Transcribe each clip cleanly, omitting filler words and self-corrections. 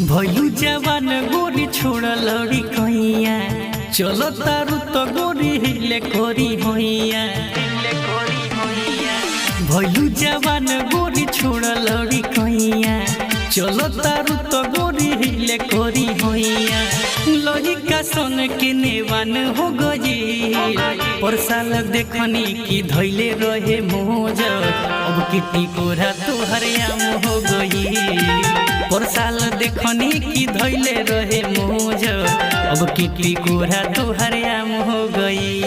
भइलू जवान गोरी छोड़ लड़ी कहिया चलो तारू तो गोरी हिले कोरी होइया। भइलू जवान गोरी छोड़ लड़ी कहिया चलो तारू तो गोरी हिले कोरी होइया। लोही का सोन के नेवान हो गई पर साल देखनी की धैले रहे मोज अब किटी कोरा तोहर आम हो गई। पर साल देखनी की धैले रहे मोज अब किटी कोरा तोहर आम हो गई।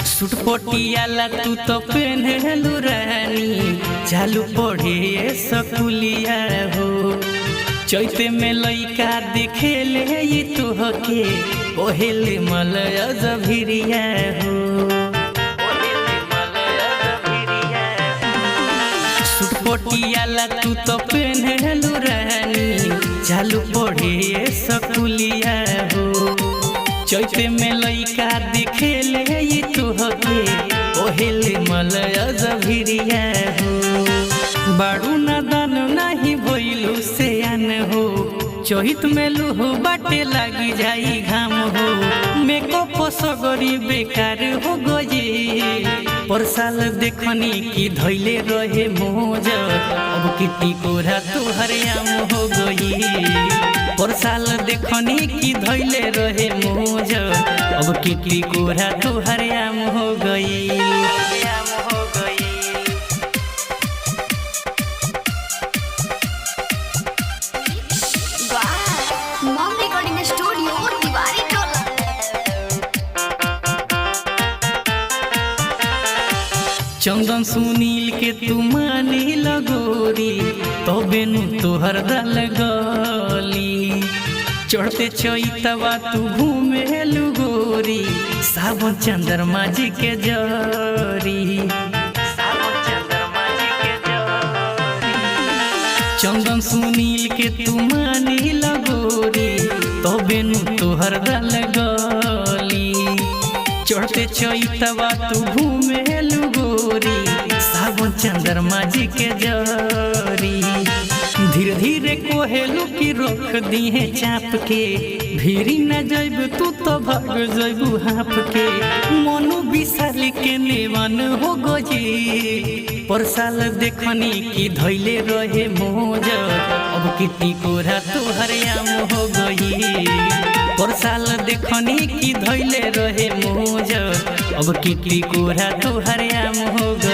सूट पटियाला तू तो पहनलू रानी चालू पढ़े सकुलिया हो। चैते में लइका देखे ले तुहके ओहेल मलय जभिरिया हो। सूट पटियाला तू तो पहनलू रानी चालू पढ़े सकुलिया हो। चैते में लइका देखे ले तुहके ओहेल मलय जभिरिया हो। बाड़ू नादान नहीं भइलू से आन हो चहित में लूह बाटे लागी जाई घाम हो। मेकअप सगरी बेकार हो गई पर साल देखनी की धैले रहे मोज अब किटी कोरा तोहर आम हो गई। पर साल देखनी की धैले रहे मोज अब किटी कोरा तोहर आम हो गई। चंदन सुनील के तू मानी लगोरी तबे नु तोहर दल गली। चढ़ते चैतवा तू घूमे लुगोरी सावन चंद्रमा जी के जरी। चंदन सुनील के तू मानी लगोरी तबे नु तोहर दल गली। चढ़ते चैतवा तू घूमे लुगोरी सावन चंद्रमा जी के जरी। धीरे धीरे कोहेलू की रोक दिए चाप के भीरी न जैब तू तो भाग जैबू हाँप के। मनु विशाल के नेवान हो गई पर साल देखनी की धैले रहे मोज अब किटी कोरा तोहर आम हो गई। पर साल देखनी की धैले रहे मोज अब किटी कोरा तोहर आम हो गई।